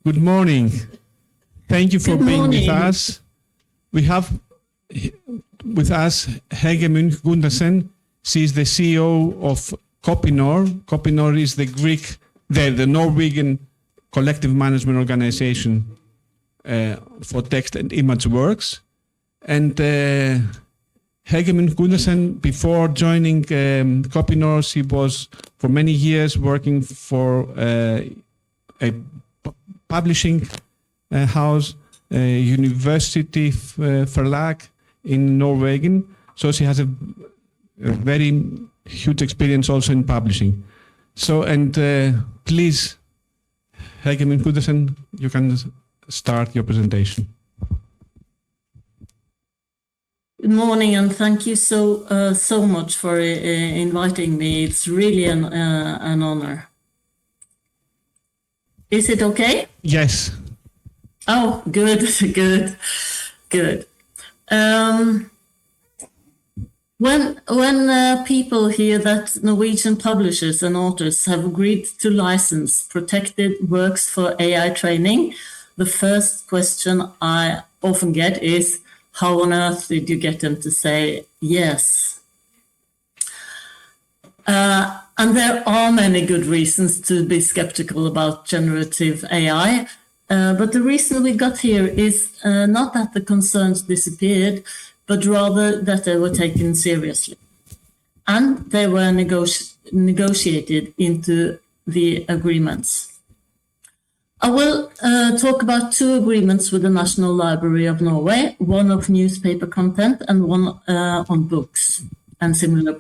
Good morning. Thank you for being with us. We have with us Hege Munch Gundersen. She is the CEO of KOPINOR. KOPINOR is the Norwegian collective management organization for text and image works. And Hege Munch Gundersen, before joining KOPINOR, she was for many years working for a publishing house, university verlag in Norwegian. So she has a very huge experience also in publishing. So, and please, Hege Munch Gundersen, you can start your presentation. Good morning, and thank you so much for inviting me. It's really an honor. Is it okay? Yes. Oh, good. When people hear that Norwegian publishers and authors have agreed to license protected works for AI training, the first question I often get is, how on earth did you get them to say yes? And there are many good reasons to be skeptical about generative AI. But the reason we got here is not that the concerns disappeared, but rather that they were taken seriously. And they were negotiated into the agreements. I will talk about two agreements with the National Library of Norway, one of newspaper content and one on books and similar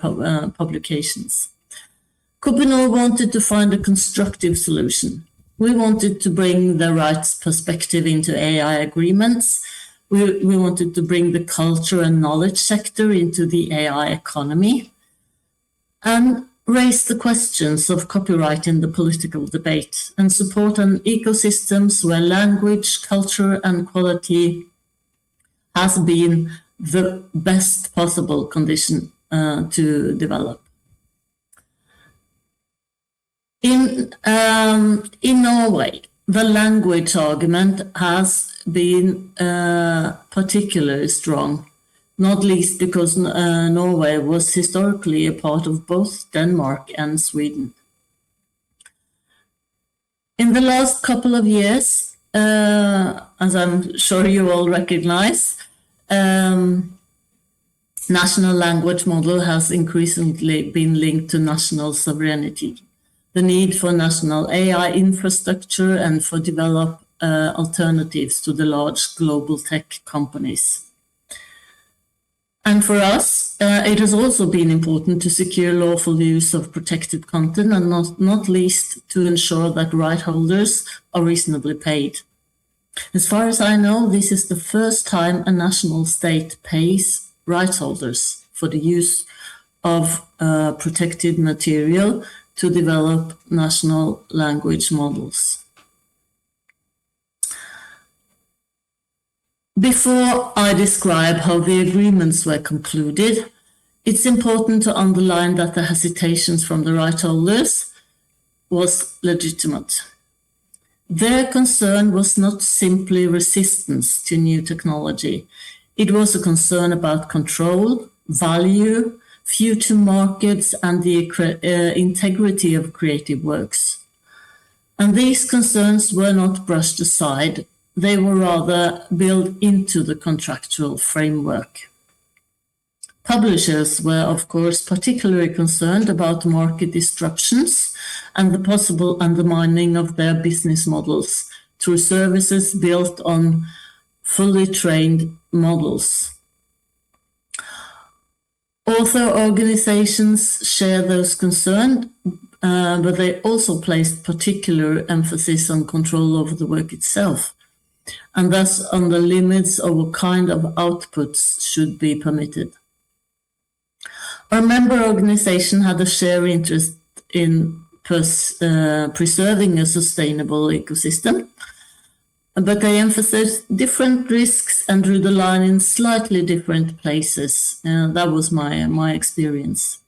publications. KOPINOR wanted to find a constructive solution. We wanted to bring the rights perspective into AI agreements. We wanted to bring the culture and knowledge sector into the AI economy and raise the questions of copyright in the political debate and support an ecosystems where language, culture, and quality has been the best possible condition to develop. In Norway, the language argument has been particularly strong, not least because Norway was historically a part of both Denmark and Sweden. In the last couple of years, as I'm sure you all recognize, national language model has increasingly been linked to national sovereignty, the need for national AI infrastructure and for develop alternatives to the large global tech companies. And for us, it has also been important to secure lawful use of protected content and not least to ensure that right holders are reasonably paid. As far as I know, this is the first time a national state pays rights holders for the use of protected material to develop national language models. Before I describe how the agreements were concluded, it's important to underline that the hesitations from the right holders was legitimate. Their concern was not simply resistance to new technology. It was a concern about control, value, future markets, and the integrity of creative works. And these concerns were not brushed aside. They were rather built into the contractual framework. Publishers were, of course, particularly concerned about market disruptions and the possible undermining of their business models through services built on fully trained models. Author organizations share those concerns, but they also placed particular emphasis on control over the work itself, and thus on the limits of what kind of outputs should be permitted. Our member organization had a shared interest in preserving a sustainable ecosystem, but they emphasized different risks and drew the line in slightly different places. That was my experience.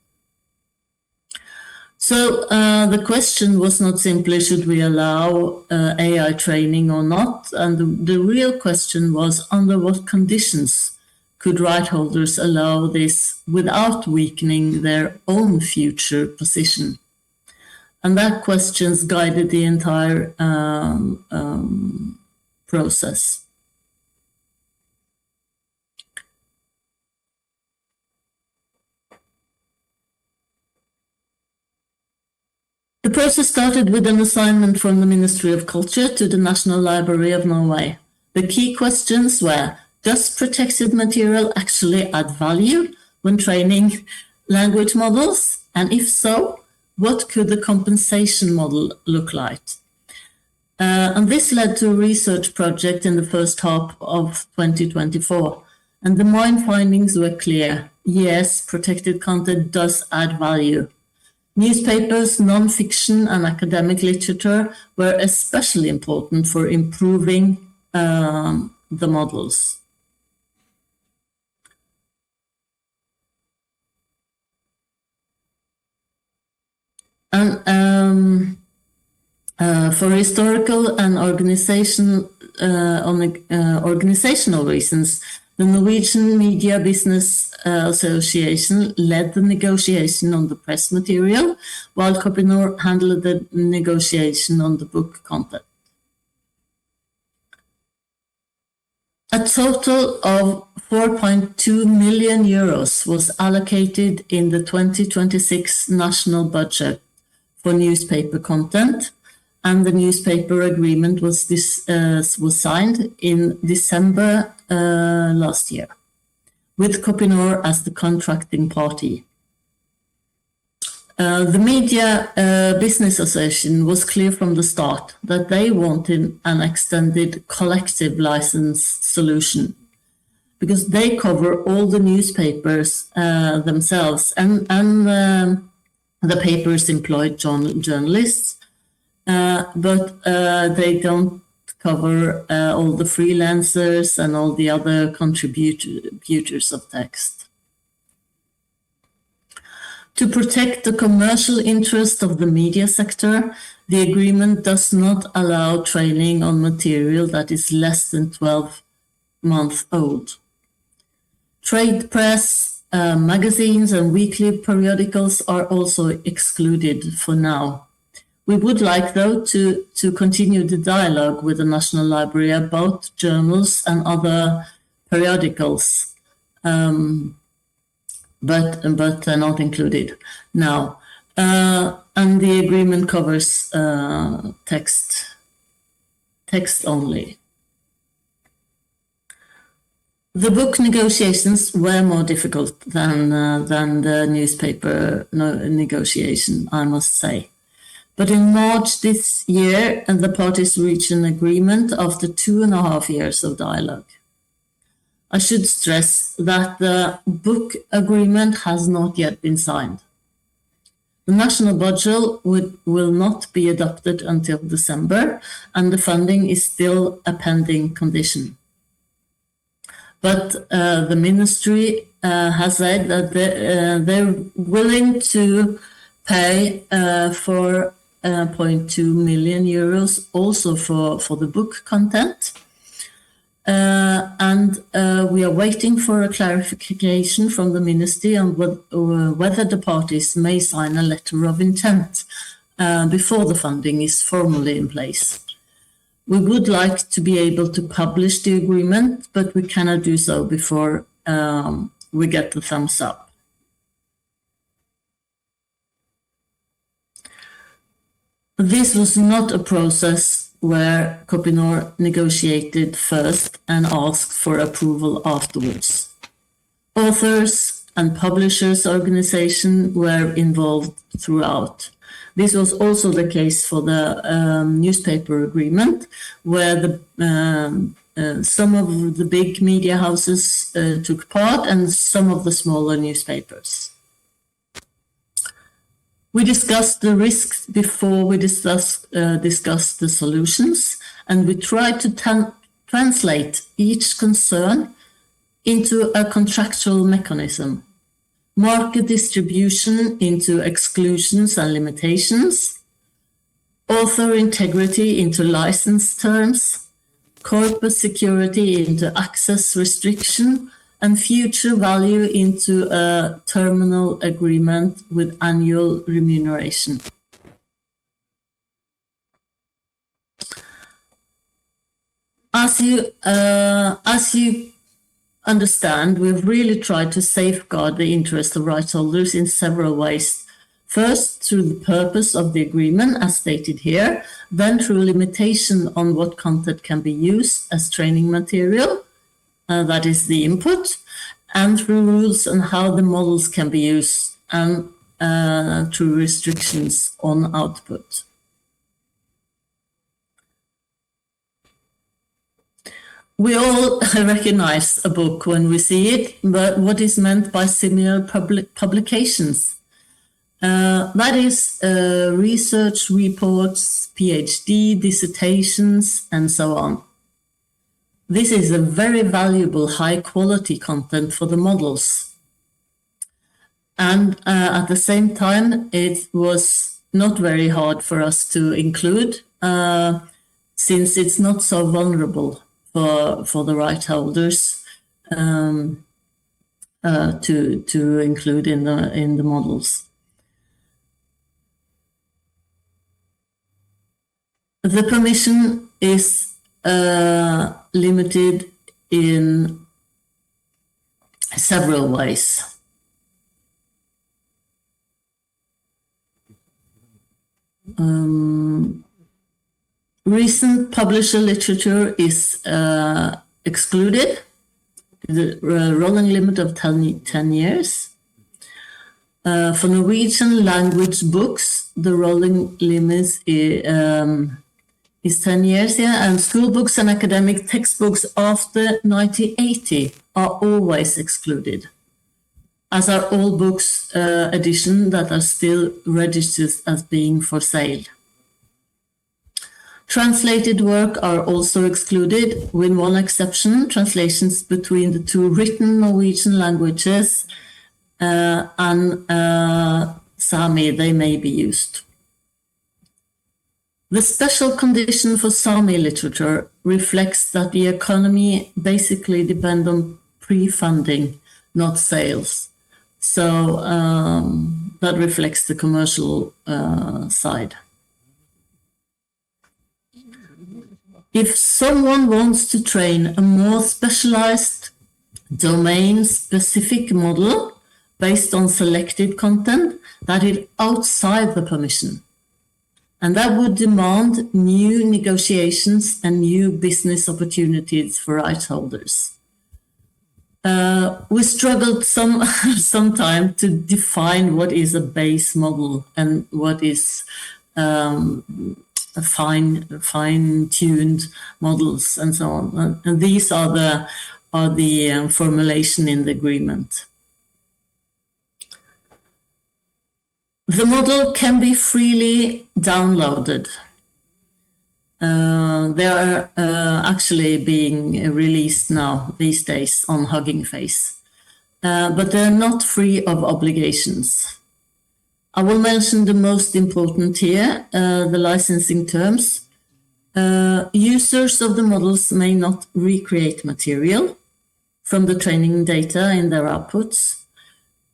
So the question was not simply should we allow AI training or not, and the real question was under what conditions could right holders allow this without weakening their own future position. And that questions guided the entire process. The process started with an assignment from the Ministry of Culture to the National Library of Norway. The key questions were, does protected material actually add value when training language models? And if so, what could the compensation model look like? And this led to a research project in the first half of 2024. And the main findings were clear. Yes, protected content does add value. Newspapers, non-fiction, and academic literature were especially important for improving the models. And for historical and organizational reasons, the Norwegian Media Business Association led the negotiation on the press material, while KOPINOR handled the negotiation on the book content. A total of 4.2 million euros was allocated in the 2026 national budget for newspaper content, and the newspaper agreement was signed in December last year, with KOPINOR as the contracting party. The Media Business Association was clear from the start that they wanted an extended collective license solution, because they cover all the newspapers themselves and the papers employed journalists, but they don't cover all the freelancers and all the other contributors of text. To protect the commercial interest of the media sector, the agreement does not allow training on material that is less than 12 months old. Trade press, magazines and weekly periodicals are also excluded for now. We would like, though, to continue the dialogue with the National Library about journals and other periodicals, but not included now. And the agreement covers text only. The book negotiations were more difficult than the newspaper negotiation, I must say. But in March this year, the parties reached an agreement after 2.5 years of dialogue. I should stress that the book agreement has not yet been signed. The national budget will not be adopted until December, and the funding is still a pending condition. But the ministry has said that they're willing to pay for 0.2 million euros also for the book content. And we are waiting for a clarification from the ministry on whether the parties may sign a letter of intent before the funding is formally in place. We would like to be able to publish the agreement, but we cannot do so before we get the thumbs up. This was not a process where KOPINOR negotiated first and asked for approval afterwards. Authors and publishers' organizations were involved throughout. This was also the case for the newspaper agreement, where some of the big media houses took part and some of the smaller newspapers. We discussed the risks before we discussed the solutions, and we tried to translate each concern into a contractual mechanism. market distribution into exclusions and limitations, author integrity into license terms, corpus security into access restriction, and future value into a terminal agreement with annual remuneration. As you understand, we've really tried to safeguard the interest of rights holders in several ways. First, through the purpose of the agreement, as stated here, then through limitation on what content can be used as training material, that is the input, and through rules on how the models can be used, and through restrictions on output. We all recognize a book when we see it, but what is meant by similar publications? That is research reports, PhD dissertations, and so on. This is a very valuable high-quality content for the models. And at the same time, it was not very hard for us to include, since it's not so vulnerable for the right holders to include in the models. The permission is limited in several ways. Recent publisher literature is excluded, the rolling limit of 10 years. For Norwegian language books, the rolling limit is 10 years, and school books and academic textbooks after 1980 are always excluded, as are all books editions that are still registered as being for sale. Translated work are also excluded, with one exception: translations between the two written Norwegian languages and Sami, they may be used. The special condition for Sami literature reflects that the economy basically depends on pre-funding, not sales. So that reflects the commercial side. If someone wants to train a more specialized, domain-specific model based on selected content, that is outside the permission. And that would demand new negotiations and new business opportunities for rights holders. We struggled sometime to define what is a base model and what is fine-tuned models and so on. And these are the formulation in the agreement. The model can be freely downloaded. They are actually being released now these days on Hugging Face, but they're not free of obligations. I will mention the most important here, the licensing terms. Users of the models may not recreate material from the training data in their outputs.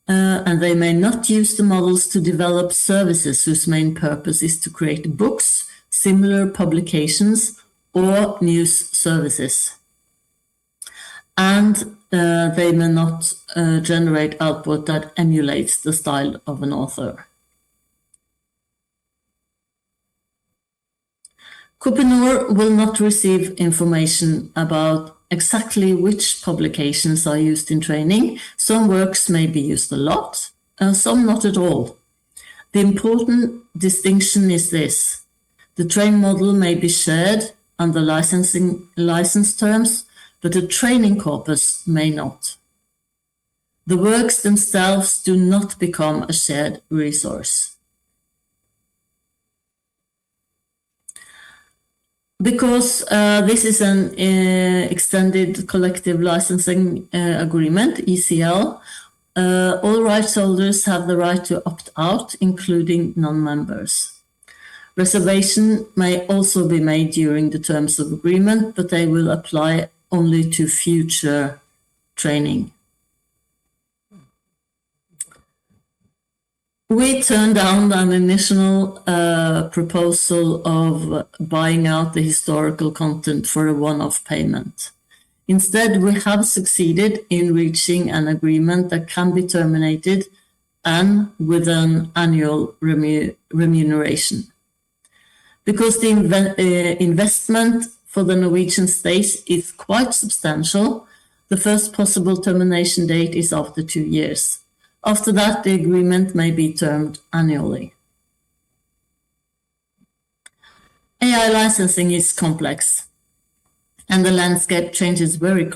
And they may not use the models to develop services whose main purpose is to create books, similar publications, or news services. And they may not generate output that emulates the style of an author. KOPINOR will not receive information about exactly which publications are used in training. Some works may be used a lot, and some not at all. The important distinction is this: the train model may be shared under license terms, but the training corpus may not. The works themselves do not become a shared resource. Because this is an extended collective licensing agreement, ECL, all rights holders have the right to opt out, including non-members. Reservation may also be made during the terms of agreement, but they will apply only to future training. We turned down an initial proposal of buying out the historical content for a one-off payment. Instead, we have succeeded in reaching an agreement that can be terminated and with an annual remuneration. Because the investment for the Norwegian state is quite substantial, the first possible termination date is after 2 years. After that, the agreement may be termed annually. AI licensing is complex, and the landscape changes very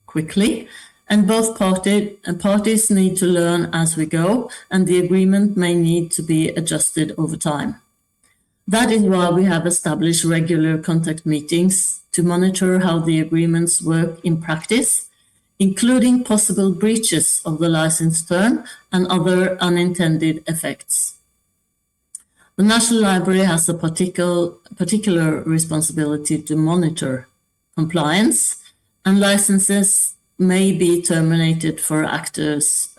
quickly, and both parties need to learn as we go, and the agreement may need to be adjusted over time. That is why we have established regular contact meetings to monitor how the agreements work in practice, including possible breaches of the license term and other unintended effects. The National Library has a particular responsibility to monitor compliance, and licenses may be terminated for actors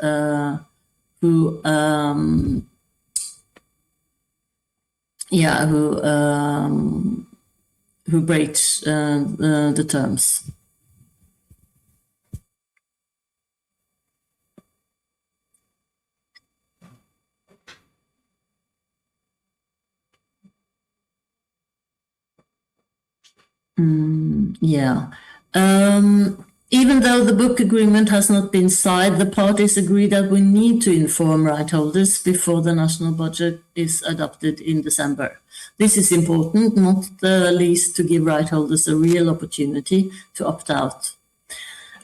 who breach the terms. Even though the book agreement has not been signed, the parties agree that we need to inform right holders before the national budget is adopted in December. This is important, not the least to give right holders a real opportunity to opt out.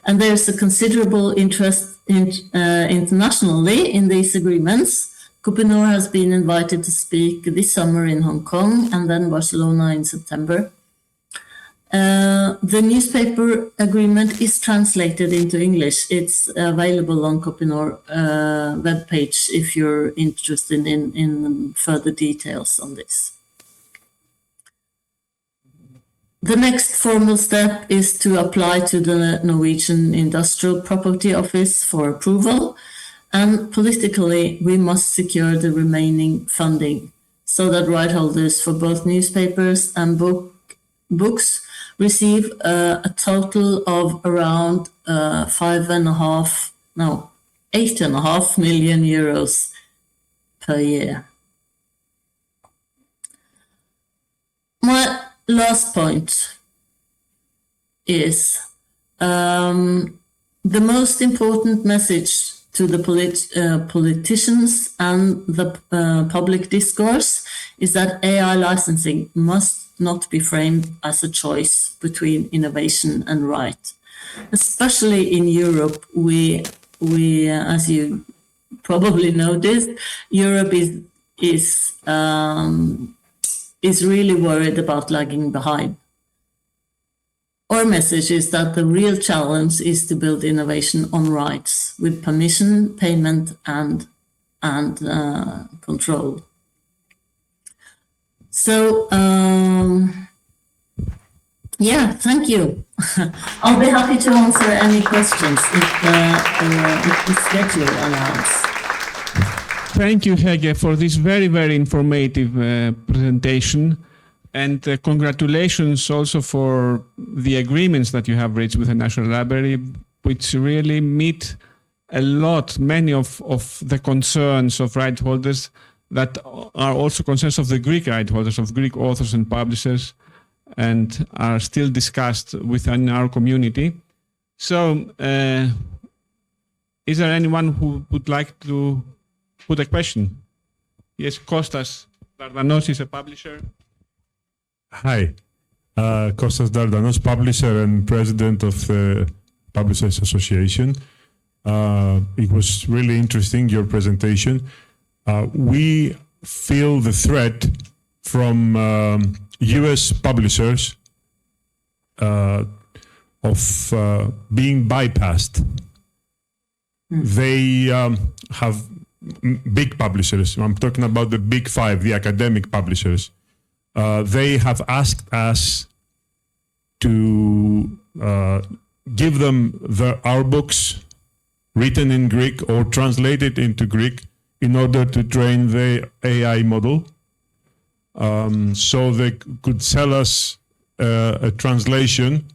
And there's a considerable interest internationally in these agreements. KOPINOR has been invited to speak this summer in Hong Kong and then Barcelona in September. The newspaper agreement is translated into English. It's available on KOPINOR webpage if you're interested in further details on this. The next formal step is to apply to the Norwegian Industrial Property Office for approval, and politically we must secure the remaining funding so that right holders for both newspapers and books receive a total of around 8.5 million euros per year. My last point is the most important message to the politicians and the public discourse is that AI licensing must not be framed as a choice between innovation and right. Especially in Europe, we as you probably noticed, Europe is really worried about lagging behind. Our message is that the real challenge is to build innovation on rights with permission, payment, and control. So, thank you. I'll be happy to answer any questions if the schedule allows. Thank you, Hege, for this very, very informative presentation. And congratulations also for the agreements that you have reached with the National Library, which really meet many of the concerns of right holders that are also concerns of the Greek right holders, of Greek authors and publishers, and are still discussed within our community. So, is there anyone who would like to put a question? Yes, Kostas Dardanos is a publisher. Hi, Kostas Dardanos, publisher and president of the Publishers Association. It was really interesting, your presentation. We feel the threat from US publishers of being bypassed They have big publishers. I'm talking about the big five, the academic publishers. They have asked us to give them our books written in Greek or translated into Greek in order to train the AI model. So they could sell us a translation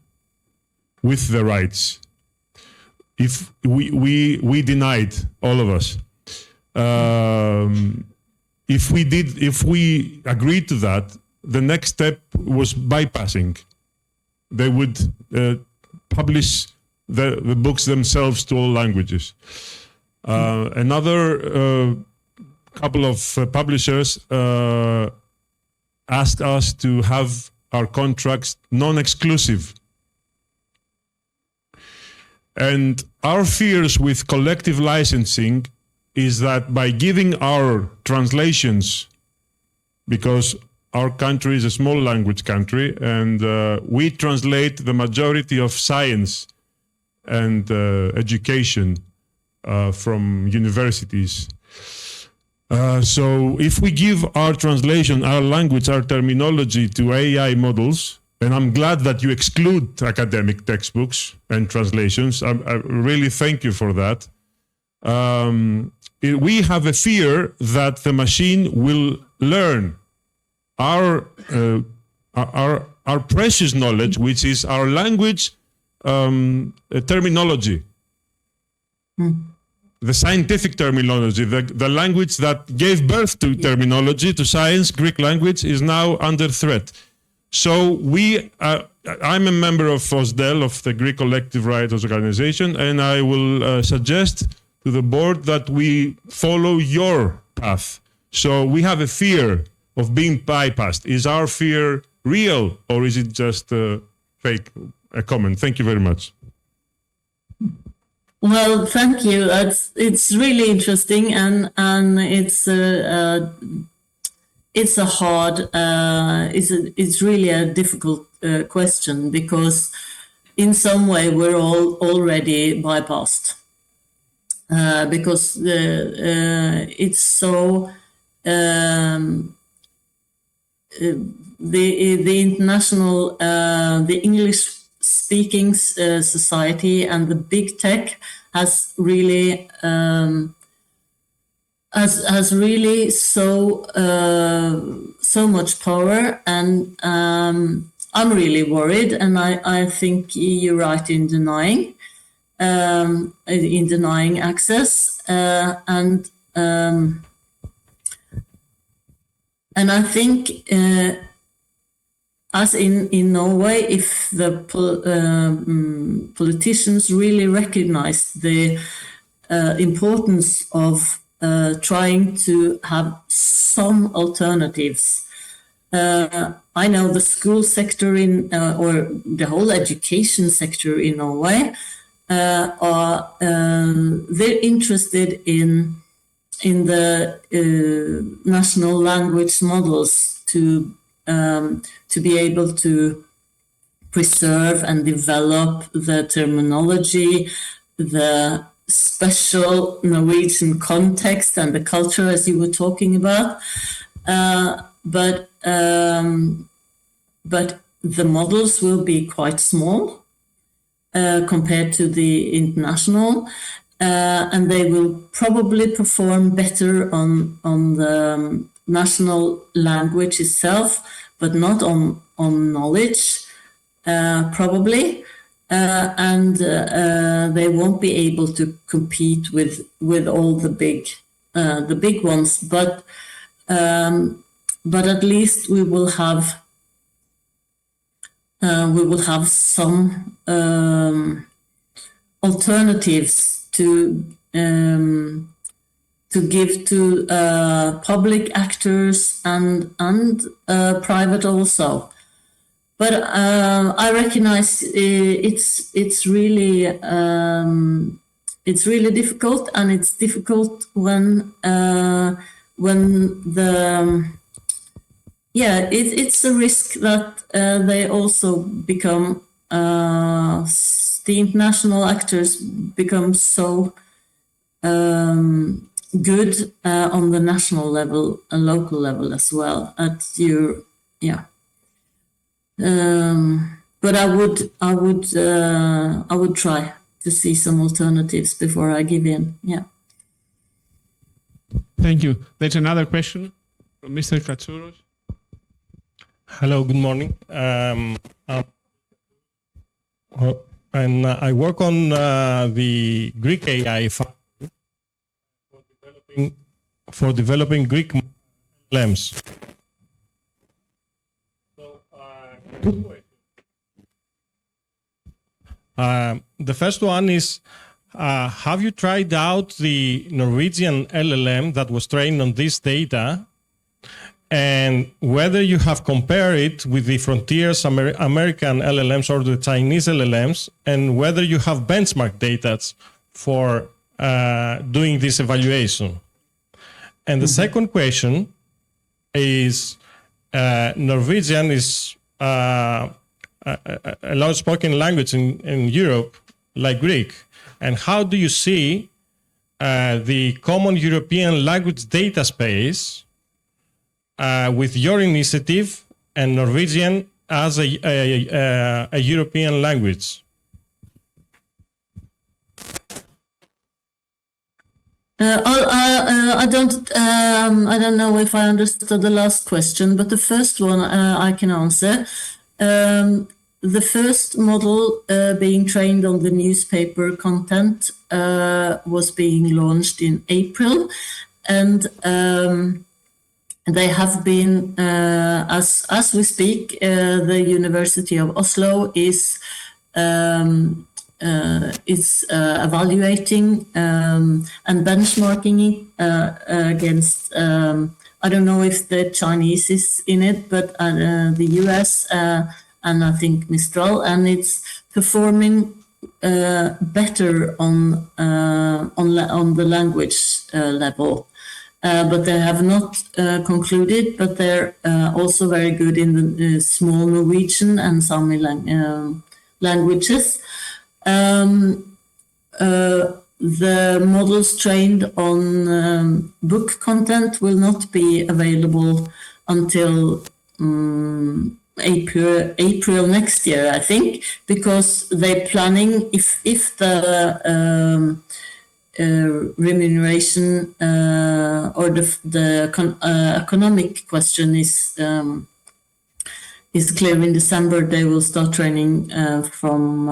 with the rights. If we denied, all of us. If we agreed to that, the next step was bypassing. They would publish the books themselves to all languages. Another couple of publishers asked us to have our contracts non-exclusive. And our fears with collective licensing is that by giving our translations, because our country is a small language country, and we translate the majority of science and education from universities. So if we give our translation, our language, our terminology to AI models, and I'm glad that you exclude academic textbooks and translations. I really thank you for that. We have a fear that the machine will learn our precious knowledge, which is our language terminology, the scientific terminology, the language that gave birth to terminology, to science. Greek language is now under threat. So I'm a member of ΟΣΔΕΛ, of the Greek Collective Writers Organization, and I will suggest to the board that we follow your path. So we have a fear of being bypassed. Is our fear real, or is it just a comment? Thank you very much. Well, thank you. It's really interesting, and it's really a difficult question, because in some way we're all already bypassed, because it's so the international the English speaking society and the big tech has really has really so much power, and I'm really worried, and I think you're right in denying access, and I think as in Norway, if the politicians really recognize the importance of trying to have some alternatives. I know the school sector or the whole education sector in Norway they're interested in the national language models to be able to preserve and develop the terminology, the special Norwegian context and the culture, as you were talking about, but the models will be quite small compared to the international, and they will probably perform better on the national language itself, but not on knowledge, probably. And they won't be able to compete with all the big ones. But at least we will have some alternatives to give to public actors and private also. But I recognize it's really difficult, and it's difficult when it's a risk that they also become the international actors become so good on the national level and local level as well. But I would try to see some alternatives before I give in. Yeah. Thank you. There's another question from Mr. Katsouros. Hello, good morning. And I work on the Greek AI for developing Greek LLMs. The first one is, have you tried out the Norwegian LLM that was trained on this data, and whether you have compared it with the Frontiers American LLMs or the Chinese LLMs, and whether you have benchmark data for doing this evaluation? And the second question is, Norwegian is a large spoken language in Europe, like Greek. And how do you see the common European language data space with your initiative and Norwegian as a European language? I don't know if I understood the last question, but the first one I can answer. The first model being trained on the newspaper content was being launched in April, and they have been, as we speak, the University of Oslo is evaluating and benchmarking it against, I don't know if the Chinese is in it, but the US and I think Mistral, and it's performing better on the language level. But they have not concluded, but they're also very good in the small Norwegian and Sami languages. The models trained on book content will not be available until April next year, I think, because they're planning if the remuneration or the economic question is clear in December, they will start training from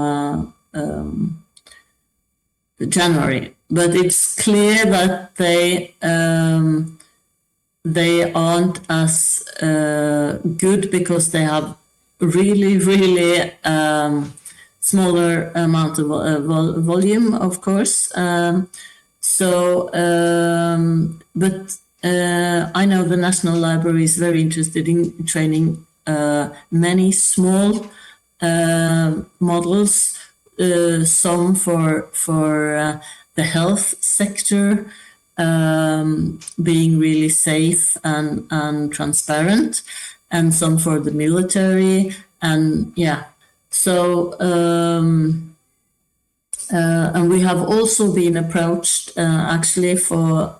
January. But it's clear that they aren't as good because they have really smaller amount of volume, of course. But I know the National Library is very interested in training many small models, some for the health sector, being really safe and transparent, and some for the military, and so and we have also been approached actually for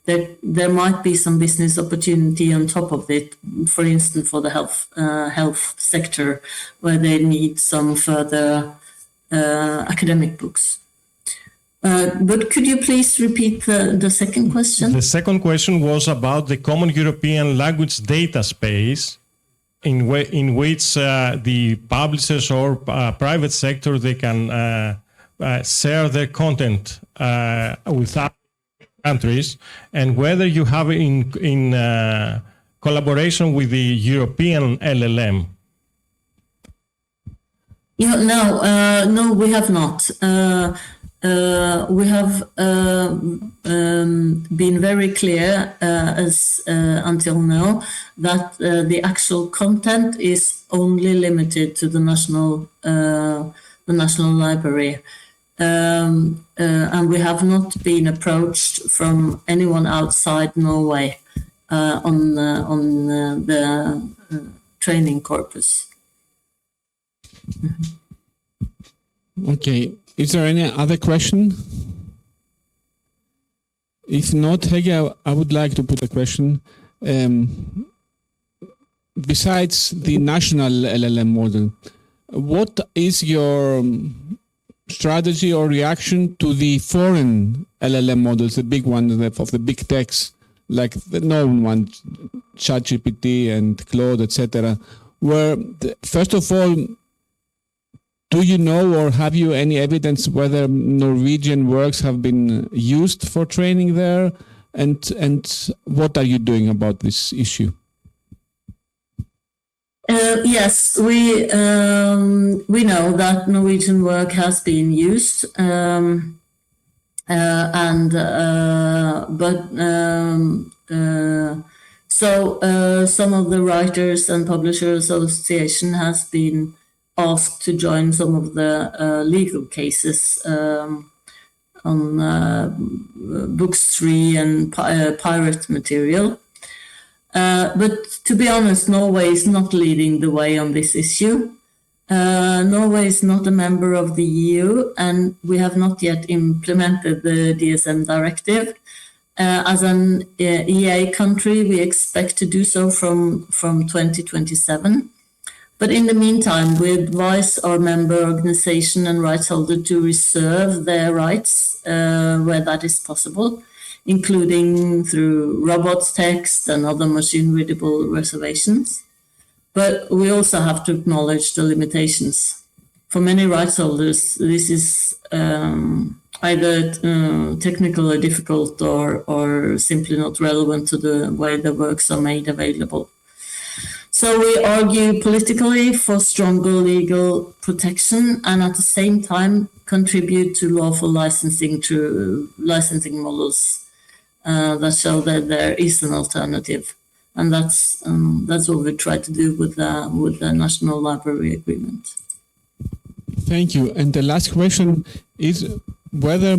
there might be some business opportunity on top of it, for instance for the health sector, where they need some further academic books. But could you please repeat the second question? The second question was about the common European language data space in which the publishers or private sector, they can share their content with other countries, and whether you have in collaboration with the European LLM. No, we have not. We have been very clear as until now that the actual content is only limited to the National Library, and we have not been approached from anyone outside Norway on the training corpus. Okay. Is there any other question? If not, Hege, I would like to put a question. Besides the national LLM model, what is your strategy or reaction to the foreign LLM models, the big ones of the big techs, like the known ones, ChatGPT and Claude, etc., where, first of all, do you know or have you any evidence whether Norwegian works have been used for training there? And what are you doing about this issue? Yes, we know that Norwegian work has been used, so some of the Writers and Publishers Association has been asked to join some of the legal cases on books 3 and pirate material. But to be honest, Norway is not leading the way on this issue. Norway is not a member of the EU, and we have not yet implemented the DSM directive. As an EA country, we expect to do so from 2027. But in the meantime, we advise our member organization and rights holder to reserve their rights where that is possible, including through robots text and other machine-readable reservations. But we also have to acknowledge the limitations. For many rights holders, this is either technically difficult or simply not relevant to the way the works are made available. So we argue politically for stronger legal protection and at the same time contribute to lawful licensing through licensing models that show that there is an alternative. And that's what we try to do with the National Library Agreement. Thank you. And the last question is whether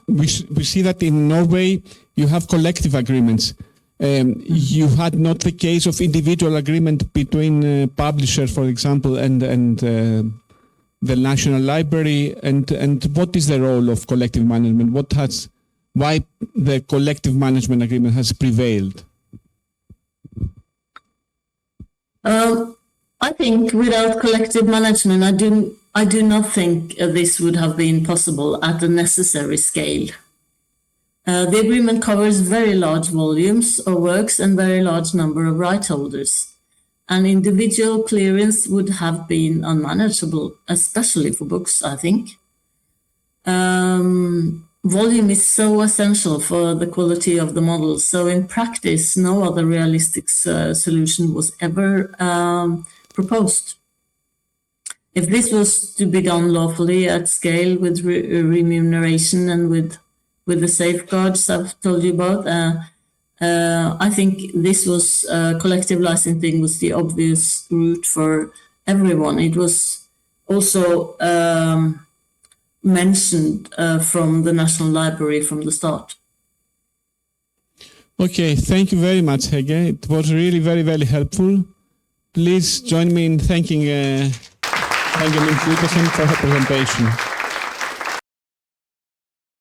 we see that in Norway you have collective agreements. You had not the case of individual agreement between publishers, for example, and the National Library. And what is the role of collective management? Why the collective management agreement has prevailed? I think without collective management, I do not think this would have been possible at the necessary scale. The agreement covers very large volumes of works and very large number of right holders. And individual clearance would have been unmanageable, especially for books, I think. Volume is so essential for the quality of the models. So in practice, no other realistic solution was ever proposed. If this was to be done lawfully at scale with remuneration and with the safeguards I've told you about, I think this was collective licensing was the obvious route for everyone. It was also mentioned from the National Library from the start. Okay, thank you very much, Hege. It was really very, very helpful. Please join me in thanking Hege Munch Gundersen for her presentation.